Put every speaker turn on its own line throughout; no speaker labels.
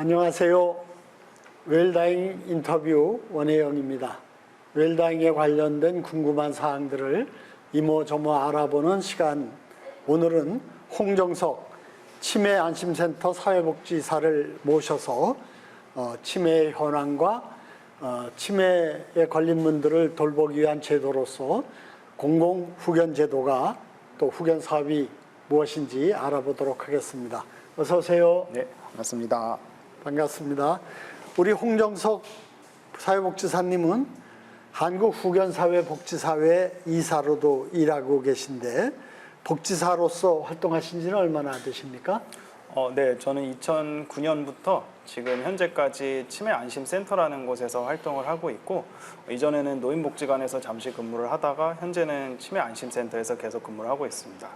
안녕하세요. 웰다잉 인터뷰 원혜영입니다. 웰다잉에 관련된 궁금한 사항들을 이모저모 알아보는 시간. 오늘은 홍정석 치매안심센터 사회복지사를 모셔서 치매 현황과 치매에 걸린 분들을 돌보기 위한 제도로서 공공후견제도가 또 후견사업이 무엇인지 알아보도록 하겠습니다. 어서 오세요.
네, 반갑습니다.
반갑습니다. 우리 홍정석 사회복지사님은 한국후견사회복지사회 이사로도 일하고 계신데 복지사로서 활동하신 지는 얼마나 되십니까?
네, 저는 2009년부터 지금 현재까지 치매안심센터라는 곳에서 활동을 하고 있고, 이전에는 노인복지관에서 잠시 근무를 하다가 현재는 치매안심센터에서 계속 근무를 하고 있습니다.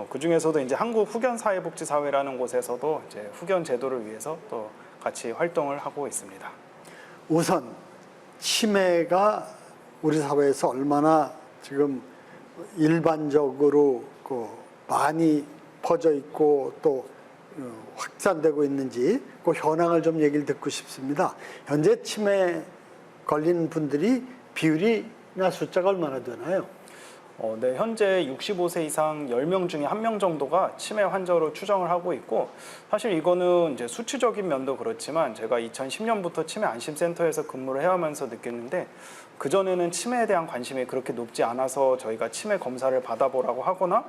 그 중에서도 이제 한국후견사회복지사회라는 곳에서도 이제 후견 제도를 위해서 또 같이 활동을 하고 있습니다.
우선 치매가 우리 사회에서 얼마나 지금 일반적으로 많이 퍼져 있고 또 확산되고 있는지 그 현황을 좀 얘기를 듣고 싶습니다. 현재 치매 걸린 분들이 비율이나 숫자가 얼마나 되나요?
네, 현재 65세 이상 10명 중에 1명 정도가 치매 환자로 추정을 하고 있고, 사실 이거는 이제 수치적인 면도 그렇지만 제가 2010년부터 치매 안심센터에서 근무를 해오면서 느꼈는데, 그전에는 치매에 대한 관심이 그렇게 높지 않아서 저희가 치매 검사를 받아보라고 하거나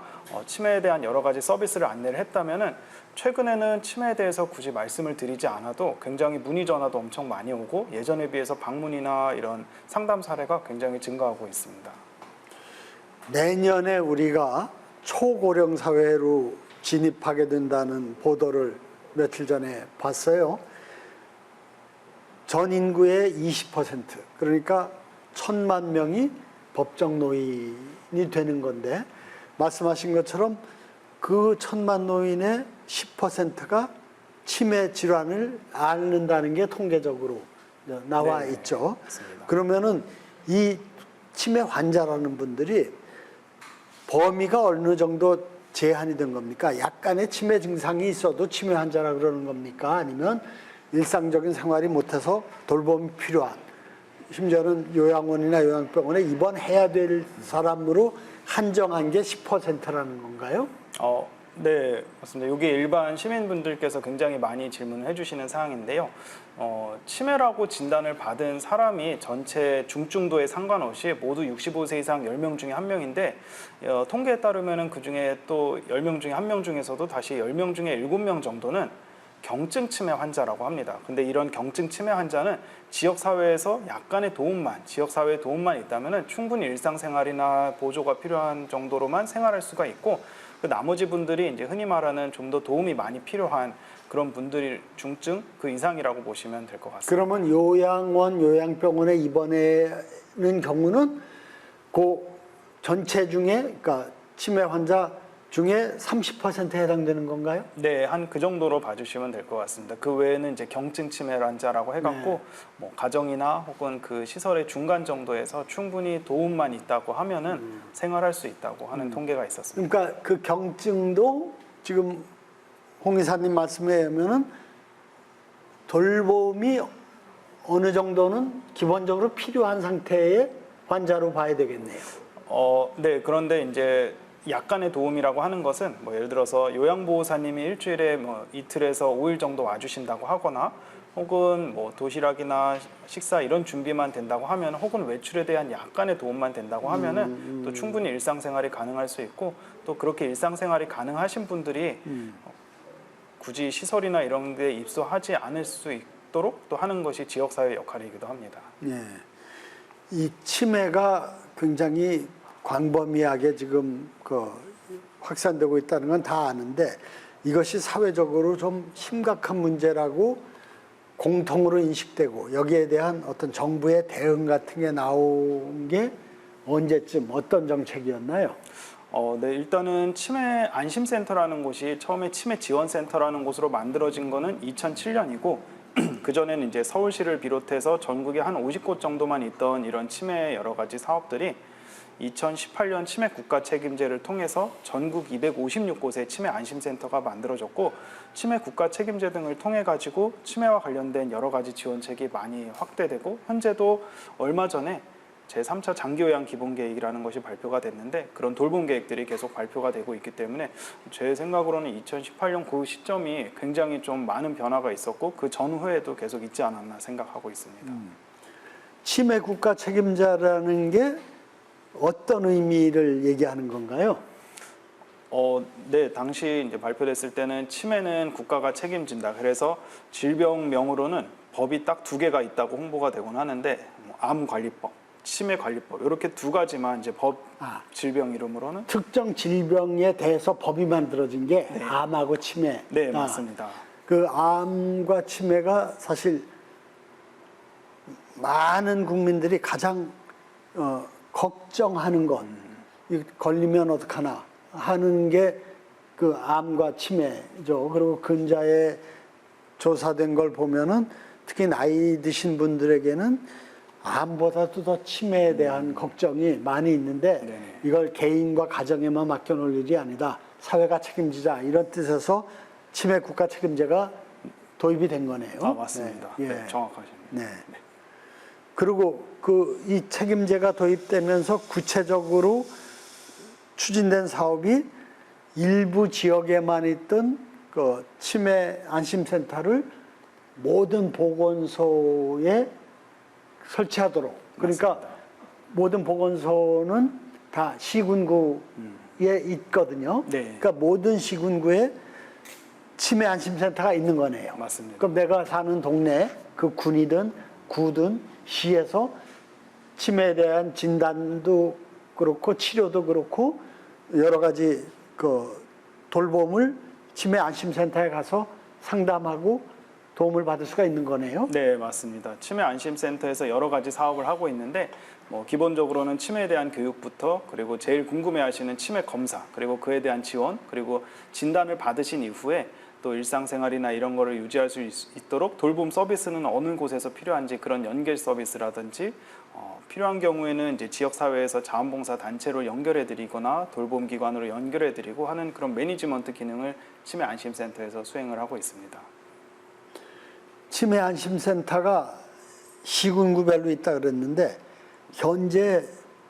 치매에 대한 여러 가지 서비스를 안내를 했다면은, 최근에는 치매에 대해서 굳이 말씀을 드리지 않아도 굉장히 문의 전화도 엄청 많이 오고, 예전에 비해서 방문이나 이런 상담 사례가 굉장히 증가하고 있습니다.
내년에 우리가 초고령 사회로 진입하게 된다는 보도를 며칠 전에 봤어요. 전 인구의 20%, 그러니까 1,000만 명이 법정 노인이 되는 건데, 말씀하신 것처럼 그 1,000만 노인의 10%가 치매 질환을 앓는다는 게 통계적으로 나와 있죠.
맞습니다.
그러면은 이 치매 환자라는 분들이 범위가 어느 정도 제한이 된 겁니까? 약간의 치매 증상이 있어도 치매 환자라 그러는 겁니까? 아니면 일상적인 생활이 못해서 돌봄이 필요한, 심지어는 요양원이나 요양병원에 입원해야 될 사람으로 한정한 게 10%라는 건가요?
네, 맞습니다. 이게 일반 시민분들께서 굉장히 많이 질문을 해주시는 사항인데요. 치매라고 진단을 받은 사람이 전체 중증도에 상관없이 모두 65세 이상 10명 중에 1명인데, 통계에 따르면 그 중에 또 10명 중에 1명 중에서도 다시 10명 중에 7명 정도는 경증 치매 환자라고 합니다. 근데 이런 경증 치매 환자는 지역사회에서 약간의 도움만, 지역사회의 도움만 있다면 충분히 일상생활이나 보조가 필요한 정도로만 생활할 수가 있고, 그 나머지 분들이 이제 흔히 말하는 좀 더 도움이 많이 필요한 그런 분들이 중증 그 이상이라고 보시면 될 것 같습니다.
그러면 요양원, 요양병원에 입원하는 경우는 그 전체 중에, 그러니까 치매 환자 중에 30%에 해당되는 건가요?
네, 한 그 정도로 봐주시면 될 것 같습니다. 그 외에는 이제 경증 치매 환자라고 해갖고 뭐 가정이나 혹은 그 시설의 중간 정도에서 충분히 도움만 있다고 하면은 생활할 수 있다고 하는 통계가 있었습니다.
그러니까 그 경증도 지금 홍 이사님 말씀에 의하면은 돌봄이 어느 정도는 기본적으로 필요한 상태의 환자로 봐야 되겠네요.
네, 그런데 이제 약간의 도움이라고 하는 것은 뭐 예를 들어서 요양보호사님이 일주일에 뭐 이틀에서 5일 정도 와주신다고 하거나, 혹은 뭐 도시락이나 식사 이런 준비만 된다고 하면, 혹은 외출에 대한 약간의 도움만 된다고 하면은 또 충분히 일상생활이 가능할 수 있고, 또 그렇게 일상생활이 가능하신 분들이 굳이 시설이나 이런 데 입소하지 않을 수 있도록 또 하는 것이 지역사회 역할이기도 합니다.
네. 이 치매가 굉장히 광범위하게 지금 확산되고 있다는 건 다 아는데, 이것이 사회적으로 좀 심각한 문제라고 공통으로 인식되고 여기에 대한 어떤 정부의 대응 같은 게 나온 게 언제쯤, 어떤 정책이었나요?
네, 일단은 치매 안심센터라는 곳이 처음에 치매 지원센터라는 곳으로 만들어진 거는 2007년이고, 그전에는 이제 서울시를 비롯해서 전국에 한 50곳 정도만 있던 이런 치매 여러 가지 사업들이 2018년 치매 국가 책임제를 통해서 전국 256곳의 치매 안심센터가 만들어졌고 치매 국가 책임제 등을 통해 가지고 치매와 관련된 여러 가지 지원책이 많이 확대되고 현재도 얼마 전에 제3차 장기요양 기본계획이라는 것이 발표가 됐는데 그런 돌봄 계획들이 계속 발표가 되고 있기 때문에 제 생각으로는 2018년 그 시점이 굉장히 좀 많은 변화가 있었고 그 전후에도 계속 있지 않았나 생각하고 있습니다.
치매 국가 책임자라는 게 어떤 의미를 얘기하는 건가요?
네, 당시 이제 발표됐을 때는 치매는 국가가 책임진다. 그래서 질병명으로는 법이 딱 2개가 있다고 홍보가 되곤 하는데 암관리법, 치매관리법 이렇게 2가지만 이제 질병 이름으로는
특정 질병에 대해서 법이 만들어진 게
네.
암하고 치매.
네, 맞습니다.
그 암과 치매가 사실 많은 국민들이 가장 걱정하는 것, 이 걸리면 어떡하나 하는 게 그 암과 치매죠. 그리고 근자에 조사된 걸 보면은 특히 나이 드신 분들에게는 암보다도 더 치매에 대한 걱정이 많이 있는데
네.
이걸 개인과 가정에만 맡겨놓을 일이 아니다. 사회가 책임지자 이런 뜻에서 치매 국가 책임제가 도입이 된 거네요.
맞습니다.
네,
네, 정확하십니다.
네. 그리고 이 책임제가 도입되면서 구체적으로 추진된 사업이 일부 지역에만 있던 그 치매 안심센터를 모든 보건소에 설치하도록. 그러니까
맞습니다.
모든 보건소는 다 시군구에 있거든요.
네.
그러니까 모든 시군구에 치매 안심센터가 있는 거네요.
맞습니다.
그럼 내가 사는 동네 그 군이든 구든 시에서 치매에 대한 진단도 그렇고 치료도 그렇고 여러 가지 그 돌봄을 치매 안심센터에 가서 상담하고 도움을 받을 수가 있는 거네요.
네, 맞습니다. 치매 안심센터에서 여러 가지 사업을 하고 있는데 기본적으로는 치매에 대한 교육부터 그리고 제일 궁금해하시는 치매 검사 그리고 그에 대한 지원 그리고 진단을 받으신 이후에 또 일상생활이나 이런 거를 유지할 수 있도록 돌봄 서비스는 어느 곳에서 필요한지 그런 연결 서비스라든지 필요한 경우에는 이제 지역사회에서 자원봉사 단체로 연결해드리거나 돌봄기관으로 연결해드리고 하는 그런 매니지먼트 기능을 치매 안심센터에서 수행을 하고 있습니다.
치매 안심센터가 시군구별로 있다 그랬는데 현재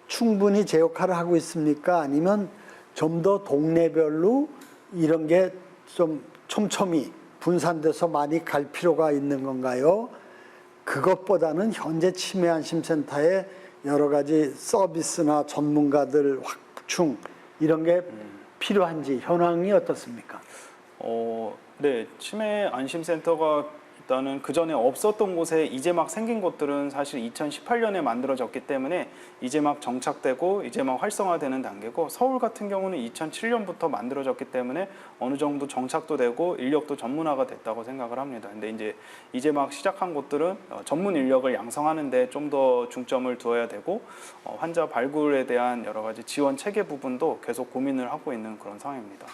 충분히 제 역할을 하고 있습니까? 아니면 좀 더 동네별로 이런 게 좀 촘촘히 분산돼서 많이 갈 필요가 있는 건가요? 그것보다는 현재 치매 안심센터에 여러 가지 서비스나 전문가들 확충 이런 게 필요한지 현황이 어떻습니까?
네, 치매 안심센터가 일단은 그 전에 없었던 곳에 이제 막 생긴 곳들은 사실 2018년에 만들어졌기 때문에 이제 막 정착되고 이제 막 활성화되는 단계고 서울 같은 경우는 2007년부터 만들어졌기 때문에 어느 정도 정착도 되고 인력도 전문화가 됐다고 생각을 합니다. 근데 이제 막 시작한 곳들은 전문 인력을 양성하는데 좀 더 중점을 두어야 되고 환자 발굴에 대한 여러 가지 지원 체계 부분도 계속 고민을 하고 있는 그런 상황입니다.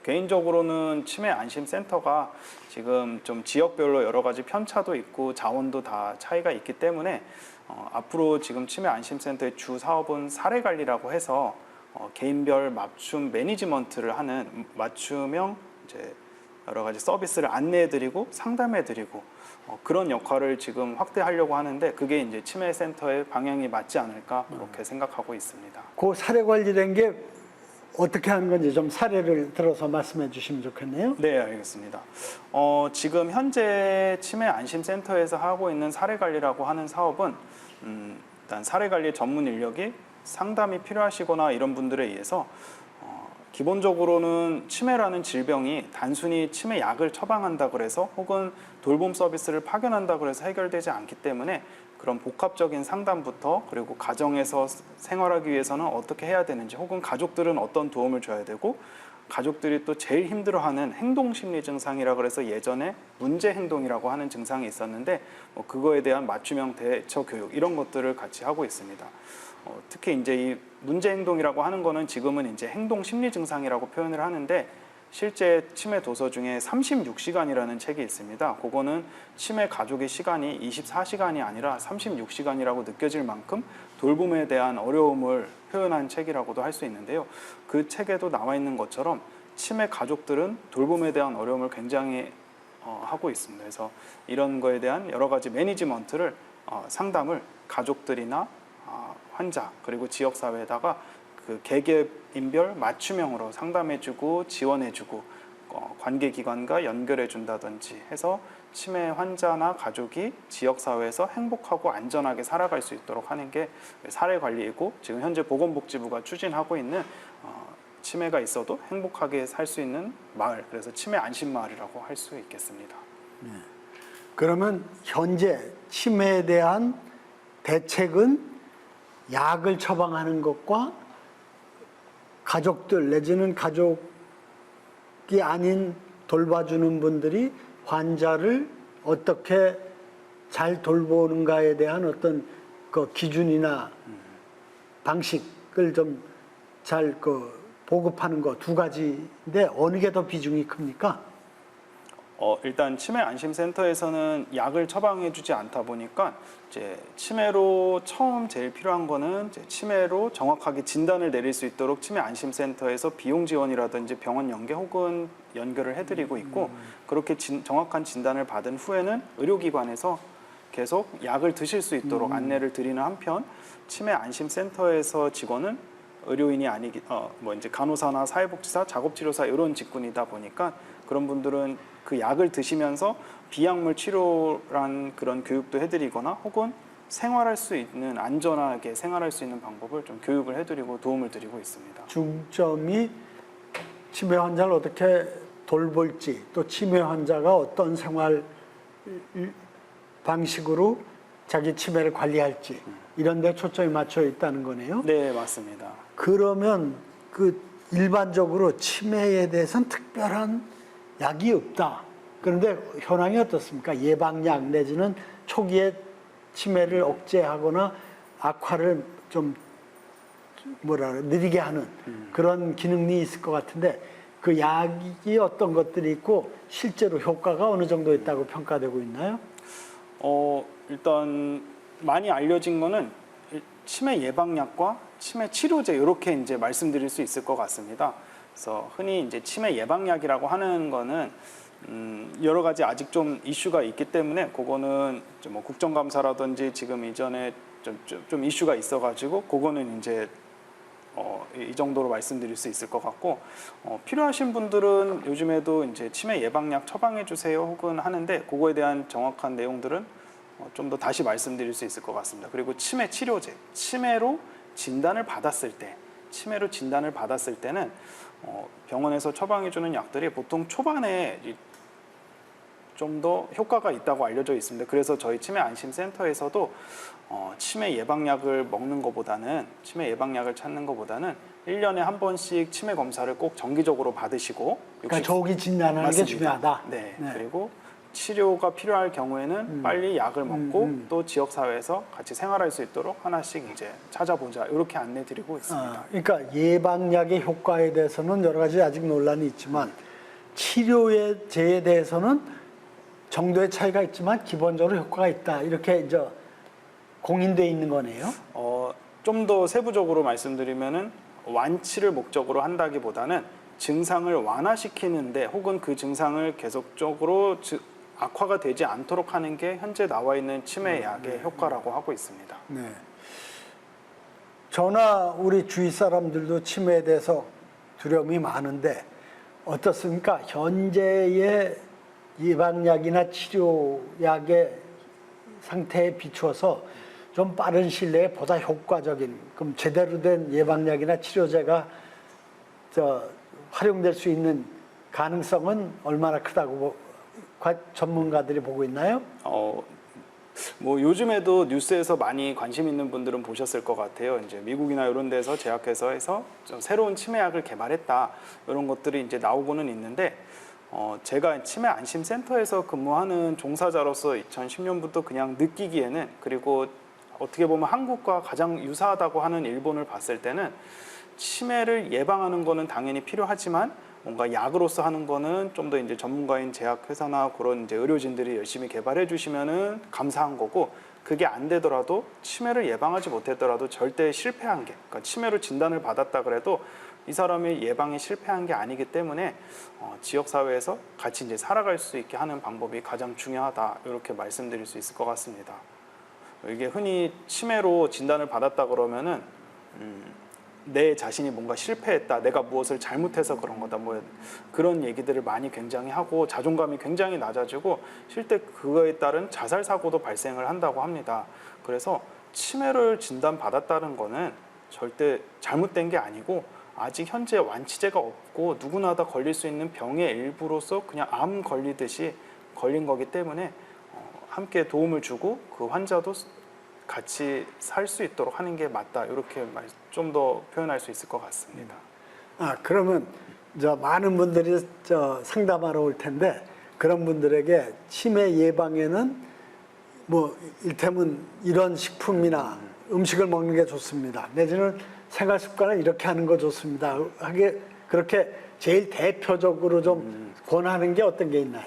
개인적으로는 치매 안심센터가 지금 좀 지역별로 여러 가지 편차도 있고 자원도 다 차이가 있기 때문에 앞으로 지금 치매 안심센터의 주 사업은 사례 관리라고 해서 개인별 맞춤 매니지먼트를 하는 맞춤형 이제 여러 가지 서비스를 안내해드리고 상담해드리고 그런 역할을 지금 확대하려고 하는데 그게 이제 치매 센터의 방향이 맞지 않을까 그렇게 생각하고 있습니다.
그 사례 관리된 게 어떻게 하는 건지 좀 사례를 들어서 말씀해 주시면 좋겠네요.
네, 알겠습니다. 지금 현재 치매 안심센터에서 하고 있는 사례 관리라고 하는 사업은 일단 사례 관리 전문 인력이 상담이 필요하시거나 이런 분들에 의해서 기본적으로는 치매라는 질병이 단순히 치매 약을 처방한다 그래서 혹은 돌봄 서비스를 파견한다 그래서 해결되지 않기 때문에 그런 복합적인 상담부터 그리고 가정에서 생활하기 위해서는 어떻게 해야 되는지 혹은 가족들은 어떤 도움을 줘야 되고 가족들이 또 제일 힘들어하는 행동심리 증상이라 그래서 예전에 문제 행동이라고 하는 증상이 있었는데 그거에 대한 맞춤형 대처 교육 이런 것들을 같이 하고 있습니다. 특히 이제 이 문제 행동이라고 하는 거는 지금은 이제 행동 심리 증상이라고 표현을 하는데 실제 치매 도서 중에 36시간이라는 책이 있습니다. 그거는 치매 가족의 시간이 24시간이 아니라 36시간이라고 느껴질 만큼 돌봄에 대한 어려움을 표현한 책이라고도 할 수 있는데요. 그 책에도 나와 있는 것처럼 치매 가족들은 돌봄에 대한 어려움을 굉장히 하고 있습니다. 그래서 이런 거에 대한 여러 가지 매니지먼트를 상담을 가족들이나 환자 그리고 지역사회에다가 그 개개인별 맞춤형으로 상담해주고 지원해주고 관계기관과 연결해준다든지 해서 치매 환자나 가족이 지역사회에서 행복하고 안전하게 살아갈 수 있도록 하는 게 사례관리이고 지금 현재 보건복지부가 추진하고 있는 치매가 있어도 행복하게 살 수 있는 마을, 그래서 치매 안심마을이라고 할 수 있겠습니다.
그러면 현재 치매에 대한 대책은 약을 처방하는 것과 가족들 내지는 가족이 아닌 돌봐주는 분들이 환자를 어떻게 잘 돌보는가에 대한 어떤 그 기준이나 방식을 좀 잘 보급하는 거 두 가지인데 어느 게 더 비중이 큽니까?
일단 치매 안심센터에서는 약을 처방해주지 않다 보니까 이제 치매로 처음 제일 필요한 거는 이제 치매로 정확하게 진단을 내릴 수 있도록 치매 안심센터에서 비용 지원이라든지 병원 연계 혹은 연결을 해드리고 있고 그렇게 정확한 진단을 받은 후에는 의료기관에서 계속 약을 드실 수 있도록 안내를 드리는 한편 치매 안심센터에서 직원은 의료인이 아니기 이제 간호사나 사회복지사, 작업치료사 이런 직군이다 보니까 그런 분들은 그 약을 드시면서 비약물 치료란 그런 교육도 해드리거나 혹은 생활할 수 있는 안전하게 생활할 수 있는 방법을 좀 교육을 해드리고 도움을 드리고 있습니다.
중점이 치매 환자를 어떻게 돌볼지 또 치매 환자가 어떤 생활 방식으로 자기 치매를 관리할지 이런 데 초점이 맞춰 있다는 거네요.
네, 맞습니다.
그러면 그 일반적으로 치매에 대해서는 특별한 약이 없다. 그런데 현황이 어떻습니까? 예방약 내지는 초기에 치매를 억제하거나 악화를 좀 느리게 하는 그런 기능이 있을 것 같은데 그 약이 어떤 것들이 있고 실제로 효과가 어느 정도 있다고 평가되고 있나요?
일단 많이 알려진 거는 치매 예방약과 치매 치료제 이렇게 이제 말씀드릴 수 있을 것 같습니다. 그래서 흔히 이제 치매 예방약이라고 하는 거는 여러 가지 아직 좀 이슈가 있기 때문에 그거는 좀 뭐 국정감사라든지 지금 이전에 좀 이슈가 있어가지고 그거는 이제 이 정도로 말씀드릴 수 있을 것 같고 필요하신 분들은 요즘에도 이제 치매 예방약 처방해 주세요 혹은 하는데 그거에 대한 정확한 내용들은 좀 더 다시 말씀드릴 수 있을 것 같습니다. 그리고 치매 치료제, 치매로 진단을 받았을 때는 병원에서 처방해 주는 약들이 보통 초반에 좀 더 효과가 있다고 알려져 있습니다. 그래서 저희 치매 안심센터에서도 치매 예방약을 먹는 것보다는 치매 예방약을 찾는 것보다는 1년에 한 번씩 치매 검사를 꼭 정기적으로 받으시고
그러니까 조기 진단하는 게 중요하다.
네. 그리고 치료가 필요할 경우에는 빨리 약을 먹고 또 지역사회에서 같이 생활할 수 있도록 하나씩 이제 찾아보자 이렇게 안내드리고 있습니다.
그러니까 예방약의 효과에 대해서는 여러 가지 아직 논란이 있지만 치료제에 대해서는 정도의 차이가 있지만 기본적으로 효과가 있다 이렇게 이제 공인돼 있는 거네요.
좀 더 세부적으로 말씀드리면은 완치를 목적으로 한다기보다는 증상을 완화시키는데 혹은 그 증상을 계속적으로 악화가 되지 않도록 하는 게 현재 나와 있는 치매약의 효과라고 하고 있습니다.
네. 저나 우리 주위 사람들도 치매에 대해서 두려움이 많은데 어떻습니까? 현재의 예방약이나 치료약의 상태에 비추어서 좀 빠른 시일 내에 보다 효과적인 그럼 제대로 된 예방약이나 치료제가 활용될 수 있는 가능성은 얼마나 크다고 전문가들이 보고 있나요?
뭐 요즘에도 뉴스에서 많이 관심 있는 분들은 보셨을 것 같아요. 이제 미국이나 이런 데서 제약회사에서 좀 새로운 치매약을 개발했다 이런 것들이 이제 나오고는 있는데 제가 치매 안심센터에서 근무하는 종사자로서 2010년부터 그냥 느끼기에는 그리고 어떻게 보면 한국과 가장 유사하다고 하는 일본을 봤을 때는 치매를 예방하는 거는 당연히 필요하지만 뭔가 약으로서 하는 거는 좀 더 이제 전문가인 제약회사나 그런 이제 의료진들이 열심히 개발해 주시면은 감사한 거고, 그게 안 되더라도 치매를 예방하지 못했더라도 절대 실패한 게, 그러니까 치매로 진단을 받았다 그래도 이 사람이 예방에 실패한 게 아니기 때문에 지역 사회에서 같이 이제 살아갈 수 있게 하는 방법이 가장 중요하다, 이렇게 말씀드릴 수 있을 것 같습니다. 이게 흔히 치매로 진단을 받았다 그러면은 내 자신이 뭔가 실패했다, 내가 무엇을 잘못해서 그런 거다, 뭐 그런 얘기들을 많이 굉장히 하고 자존감이 굉장히 낮아지고 실제 그거에 따른 자살 사고도 발생을 한다고 합니다. 그래서 치매를 진단 받았다는 거는 절대 잘못된 게 아니고 아직 현재 완치제가 없고 누구나 다 걸릴 수 있는 병의 일부로서 그냥 암 걸리듯이 걸린 거기 때문에 함께 도움을 주고 그 환자도 같이 살 수 있도록 하는 게 맞다, 이렇게 좀 더 표현할 수 있을 것 같습니다.
그러면 많은 분들이 상담하러 올 텐데 그런 분들에게 치매 예방에는 뭐 일테면 이런 식품이나 음식을 먹는 게 좋습니다, 내지는 생활 습관을 이렇게 하는 거 좋습니다 하게, 그렇게 제일 대표적으로 좀 권하는 게 어떤 게 있나요?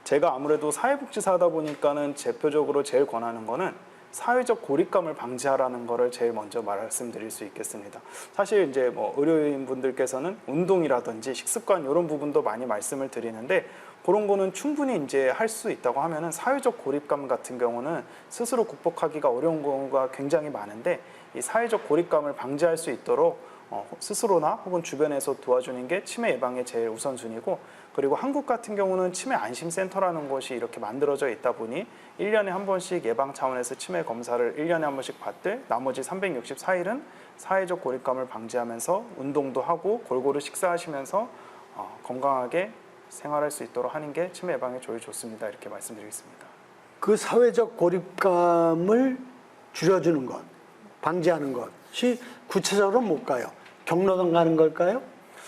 제가 아무래도 사회복지사다 보니까는 대표적으로 제일 권하는 거는 사회적 고립감을 방지하라는 거를 제일 먼저 말씀드릴 수 있겠습니다. 사실 이제 뭐 의료인 분들께서는 운동이라든지 식습관 이런 부분도 많이 말씀을 드리는데, 그런 거는 충분히 이제 할 수 있다고 하면은 사회적 고립감 같은 경우는 스스로 극복하기가 어려운 경우가 굉장히 많은데, 이 사회적 고립감을 방지할 수 있도록 스스로나 혹은 주변에서 도와주는 게 치매 예방의 제일 우선순위고, 그리고 한국 같은 경우는 치매 안심센터라는 곳이 이렇게 만들어져 있다 보니 1년에 한 번씩 예방 차원에서 치매 검사를 1년에 한 번씩 받되 나머지 364일은 사회적 고립감을 방지하면서 운동도 하고 골고루 식사하시면서 건강하게 생활할 수 있도록 하는 게 치매 예방에 제일 좋습니다, 이렇게 말씀드리겠습니다.
그 사회적 고립감을 줄여주는 것, 방지하는 것이 구체적으로 뭘까요? 경로당 가는 걸까요?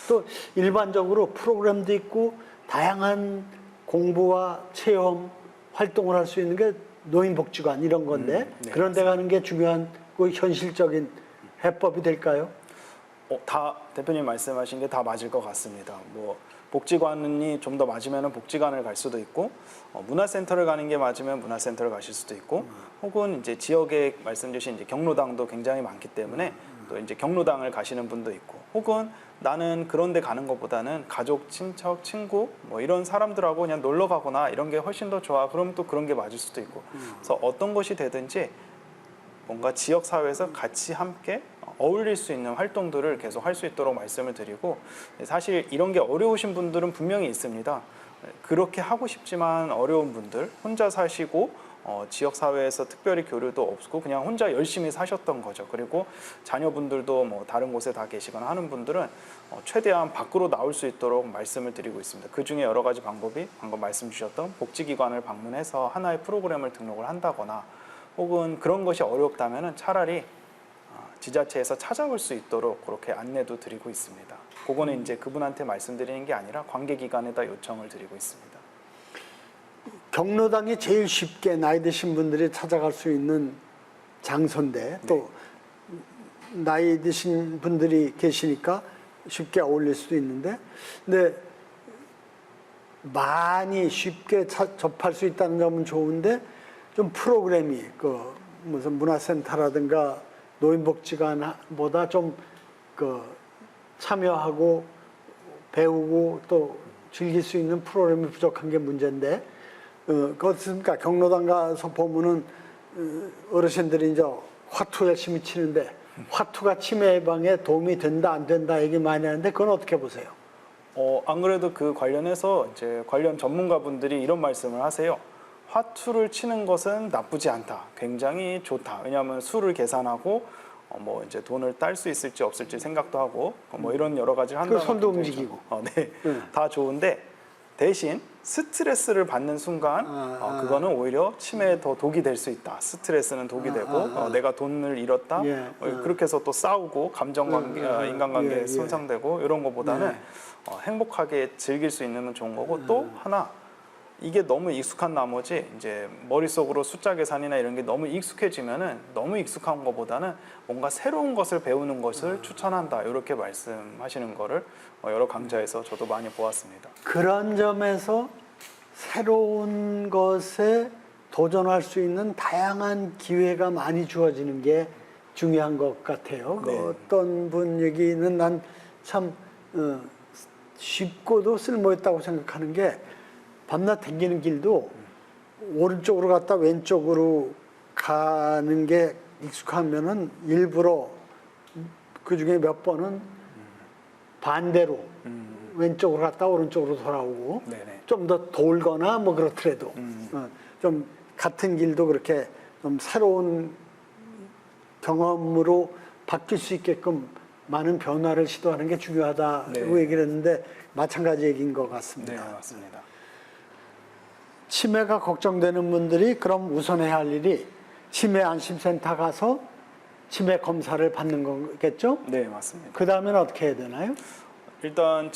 또 일반적으로 프로그램도 있고 다양한 공부와 체험 활동을 할 수 있는 게 노인복지관 이런 건데
네,
그런 데 가는 게 중요한 그 현실적인 해법이 될까요?
다 대표님 말씀하신 게 다 맞을 것 같습니다. 뭐 복지관이 좀 더 맞으면 복지관을 갈 수도 있고, 문화센터를 가는 게 맞으면 문화센터를 가실 수도 있고, 혹은 이제 지역에 말씀 주신 이제 경로당도 굉장히 많기 때문에 또 이제 경로당을 가시는 분도 있고, 혹은 나는 그런 데 가는 것보다는 가족, 친척, 친구 뭐 이런 사람들하고 그냥 놀러 가거나 이런 게 훨씬 더 좋아, 그럼 또 그런 게 맞을 수도 있고, 그래서 어떤 것이 되든지 뭔가 지역 사회에서 같이 함께 어울릴 수 있는 활동들을 계속 할 수 있도록 말씀을 드리고, 사실 이런 게 어려우신 분들은 분명히 있습니다. 그렇게 하고 싶지만 어려운 분들, 혼자 사시고 지역 사회에서 특별히 교류도 없고 그냥 혼자 열심히 사셨던 거죠. 그리고 자녀분들도 뭐 다른 곳에 다 계시거나 하는 분들은 최대한 밖으로 나올 수 있도록 말씀을 드리고 있습니다. 그 중에 여러 가지 방법이 방금 말씀 주셨던 복지기관을 방문해서 하나의 프로그램을 등록을 한다거나, 혹은 그런 것이 어렵다면 차라리 지자체에서 찾아올 수 있도록 그렇게 안내도 드리고 있습니다. 그거는 이제 그분한테 말씀드리는 게 아니라 관계기관에다 요청을 드리고 있습니다.
경로당이 제일 쉽게 나이 드신 분들이 찾아갈 수 있는 장소인데 또 나이 드신 분들이 계시니까 쉽게 어울릴 수도 있는데, 근데 많이 쉽게 접할 수 있다는 점은 좋은데 좀 프로그램이 그 무슨 문화센터라든가 노인복지관보다 좀 그 참여하고 배우고 또 즐길 수 있는 프로그램이 부족한 게 문제인데, 그렇습니까? 경로당 가서 보면은 어르신들이 이제 화투 열심히 치는데 화투가 치매 예방에 도움이 된다 안 된다 얘기 많이 하는데 그건 어떻게 보세요?
안 그래도 그 관련해서 이제 관련 전문가분들이 이런 말씀을 하세요. 화투를 치는 것은 나쁘지 않다, 굉장히 좋다. 왜냐하면 수를 계산하고 뭐 이제 돈을 딸 수 있을지 없을지 생각도 하고 뭐 이런 여러 가지를 한다면
손도 움직이고
다 좋은데, 대신 스트레스를 받는 순간 그거는 오히려 치매에 더 독이 될 수 있다. 스트레스는 독이 되고 내가 돈을 잃었다. 그렇게 해서 또 싸우고 감정관계, 인간관계 손상되고 이런 것보다는 행복하게 즐길 수 있는 건 좋은 거고, 또 하나 이게 너무 익숙한 나머지 이제 머릿속으로 숫자 계산이나 이런 게 너무 익숙해지면은 너무 익숙한 것보다는 뭔가 새로운 것을 배우는 것을 추천한다 이렇게 말씀하시는 거를 여러 강좌에서 저도 많이 보았습니다.
그런 점에서 새로운 것에 도전할 수 있는 다양한 기회가 많이 주어지는 게 중요한 것 같아요.
네.
어떤 분 얘기는 난 참 쉽고도 쓸모있다고 생각하는 게 밤낮 댕기는 길도 오른쪽으로 갔다 왼쪽으로 가는 게 익숙하면은 일부러 그 중에 몇 번은 반대로 왼쪽으로 갔다 오른쪽으로 돌아오고
네네.
좀 더 돌거나 뭐 그렇더라도 좀 같은 길도 그렇게 좀 새로운 경험으로 바뀔 수 있게끔 많은 변화를 시도하는 게 중요하다고
네.
얘기를 했는데 마찬가지 얘기인 것 같습니다.
네, 맞습니다.
치매가 걱정되는 분들이 그럼 우선해야 할 일이 치매 안심센터 가서 치매 검사를 받는 거겠죠?
네, 맞습니다.
그 다음에는 어떻게 해야 되나요?
일단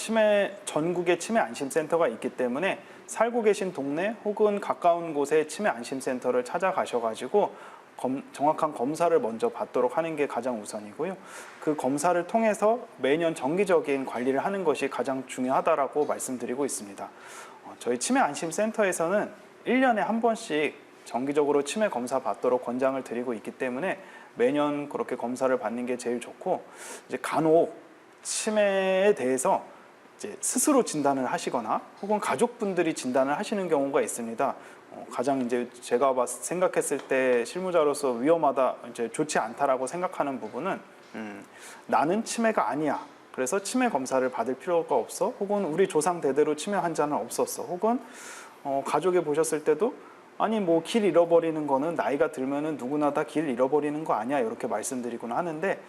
전국에 치매 안심센터가 있기 때문에 살고 계신 동네 혹은 가까운 곳에 치매 안심센터를 찾아가셔가지고 정확한 검사를 먼저 받도록 하는 게 가장 우선이고요. 그 검사를 통해서 매년 정기적인 관리를 하는 것이 가장 중요하다라고 말씀드리고 있습니다. 저희 치매 안심센터에서는 1년에 한 번씩 정기적으로 치매 검사 받도록 권장을 드리고 있기 때문에 매년 그렇게 검사를 받는 게 제일 좋고, 이제 간혹 치매에 대해서 이제 스스로 진단을 하시거나 혹은 가족분들이 진단을 하시는 경우가 있습니다. 가장 이제 제가 생각했을 때 실무자로서 위험하다, 이제 좋지 않다라고 생각하는 부분은 나는 치매가 아니야. 그래서 치매 검사를 받을 필요가 없어. 혹은 우리 조상 대대로 치매 환자는 없었어. 혹은 가족이 보셨을 때도 아니 뭐 길 잃어버리는 거는 나이가 들면은 누구나 다 길 잃어버리는 거 아니야 이렇게 말씀드리곤 하는데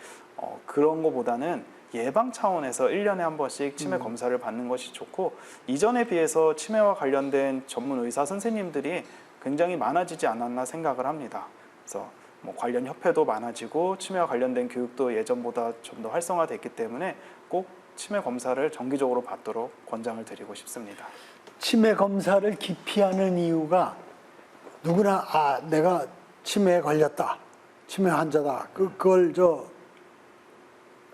그런 거보다는 예방 차원에서 1년에 한 번씩 치매 검사를 받는 것이 좋고, 이전에 비해서 치매와 관련된 전문 의사 선생님들이 굉장히 많아지지 않았나 생각을 합니다. 그래서 뭐 관련 협회도 많아지고 치매와 관련된 교육도 예전보다 좀 더 활성화됐기 때문에 꼭 치매 검사를 정기적으로 받도록 권장을 드리고 싶습니다.
치매 검사를 기피하는 이유가 누구나 내가 치매에 걸렸다, 치매 환자다, 그걸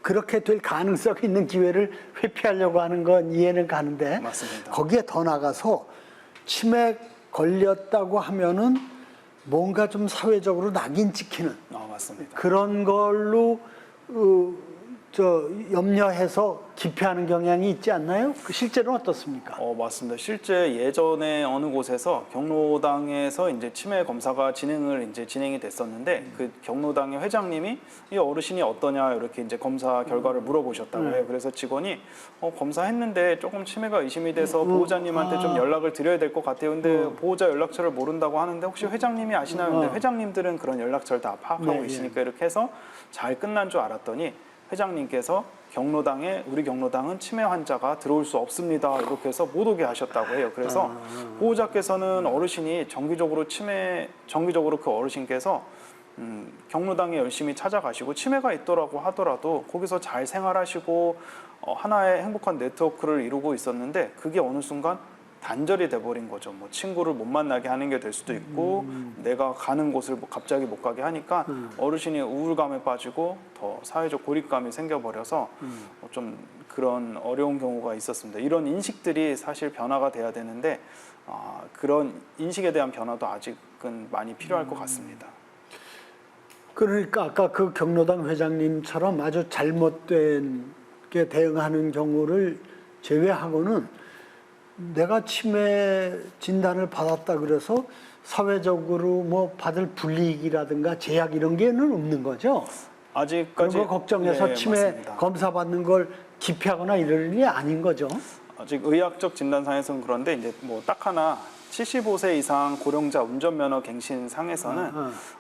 그렇게 될 가능성이 있는 기회를 회피하려고 하는 건 이해는 가는데,
맞습니다.
거기에 더 나가서 치매 걸렸다고 하면은 뭔가 좀 사회적으로 낙인 찍히는
맞습니다.
그런 걸로 염려해서 기피하는 경향이 있지 않나요? 실제로는 어떻습니까?
맞습니다. 실제 예전에 어느 곳에서 경로당에서 이제 치매 검사가 진행이 됐었는데 그 경로당의 회장님이 이 어르신이 어떠냐 이렇게 이제 검사 결과를 물어보셨다고 해요. 그래서 직원이 검사했는데 조금 치매가 의심이 돼서 보호자님한테 좀 연락을 드려야 될 것 같아요. 근데 보호자 연락처를 모른다고 하는데 혹시 회장님이 아시나요? 근데 회장님들은 그런 연락처를 다 파악하고
네,
있으니까 이렇게 해서 잘 끝난 줄 알았더니 회장님께서 우리 경로당은 치매 환자가 들어올 수 없습니다. 이렇게 해서 못 오게 하셨다고 해요. 그래서 보호자께서는 어르신이 정기적으로 그 어르신께서 경로당에 열심히 찾아가시고 치매가 있더라고 하더라도 거기서 잘 생활하시고 하나의 행복한 네트워크를 이루고 있었는데 그게 어느 순간 단절이 돼버린 거죠. 뭐 친구를 못 만나게 하는 게 될 수도 있고 내가 가는 곳을 갑자기 못 가게 하니까 어르신이 우울감에 빠지고 더 사회적 고립감이 생겨버려서 좀 그런 어려운 경우가 있었습니다. 이런 인식들이 사실 변화가 돼야 되는데 그런 인식에 대한 변화도 아직은 많이 필요할 것 같습니다.
그러니까 아까 그 경로당 회장님처럼 아주 잘못된 게 대응하는 경우를 제외하고는 내가 치매 진단을 받았다 그래서 사회적으로 뭐 받을 불이익이라든가 제약 이런 게는 없는 거죠?
아직까지
그런 거 걱정해서
네,
치매
맞습니다.
검사 받는 걸 기피하거나 이럴 일이 아닌 거죠?
아직 의학적 진단상에서는 그런데 이제 뭐 딱 하나 75세 이상 고령자 운전면허 갱신상에서는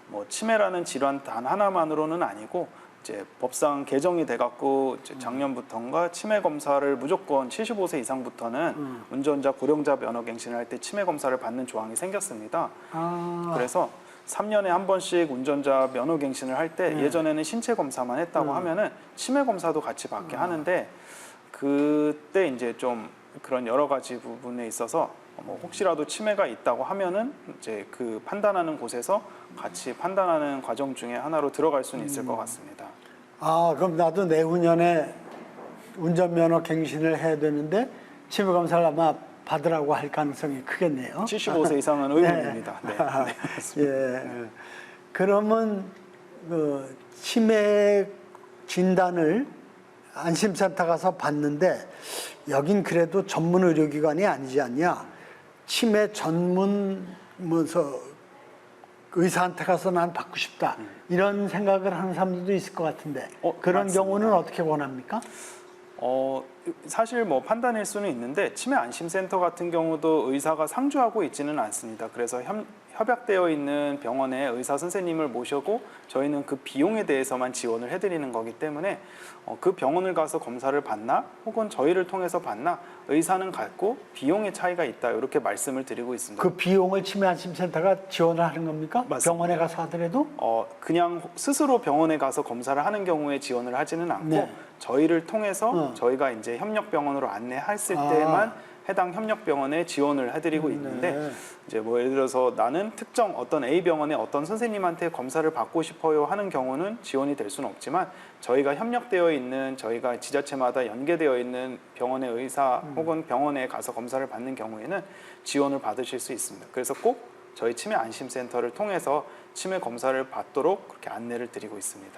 뭐 치매라는 질환 단 하나만으로는 아니고 이제 법상 개정이 돼갖고 작년부터인가 치매 검사를 무조건 75세 이상부터는 운전자 고령자 면허 갱신을 할 때 치매 검사를 받는 조항이 생겼습니다. 그래서 3년에 한 번씩 운전자 면허 갱신을 할 때 예전에는 신체 검사만 했다고 하면은 치매 검사도 같이 받게 하는데 그때 이제 좀 그런 여러 가지 부분에 있어서 뭐 혹시라도 치매가 있다고 하면은 이제 그 판단하는 곳에서 같이 판단하는 과정 중에 하나로 들어갈 수는 있을 것 같습니다.
아, 그럼 나도 내후년에 운전면허 갱신을 해야 되는데 치매 검사를 아마 받으라고 할 가능성이 크겠네요.
75세 이상은 의무입니다. 네. 네.
예. 그러면 그 치매 진단을 안심센터 가서 받는데 여긴 그래도 전문 의료기관이 아니지 않냐? 치매 전문 뭐서 의사한테 가서 난 받고 싶다 이런 생각을 하는 사람들도 있을 것 같은데 그런
맞습니다.
경우는 어떻게 권합니까?
사실 뭐 판단일 수는 있는데 치매 안심센터 같은 경우도 의사가 상주하고 있지는 않습니다. 그래서 협약되어 있는 병원의 의사 선생님을 모셔고 저희는 그 비용에 대해서만 지원을 해드리는 거기 때문에 그 병원을 가서 검사를 받나 혹은 저희를 통해서 받나 의사는 같고 비용의 차이가 있다 이렇게 말씀을 드리고 있습니다.
그 비용을 치매 안심센터가 지원을 하는 겁니까?
맞습니다.
병원에 가서 하더라도?
그냥 스스로 병원에 가서 검사를 하는 경우에 지원을 하지는 않고
네.
저희를 통해서 저희가 이제 협력병원으로 안내했을 때만 해당 협력병원에 지원을 해드리고 있는데
네.
이제 뭐 예를 들어서 나는 특정 어떤 A 병원의 어떤 선생님한테 검사를 받고 싶어요 하는 경우는 지원이 될 수는 없지만 저희가 협력되어 있는 저희가 지자체마다 연계되어 있는 병원의 의사 혹은 병원에 가서 검사를 받는 경우에는 지원을 받으실 수 있습니다. 그래서 꼭 저희 치매 안심센터를 통해서 치매 검사를 받도록 그렇게 안내를 드리고 있습니다.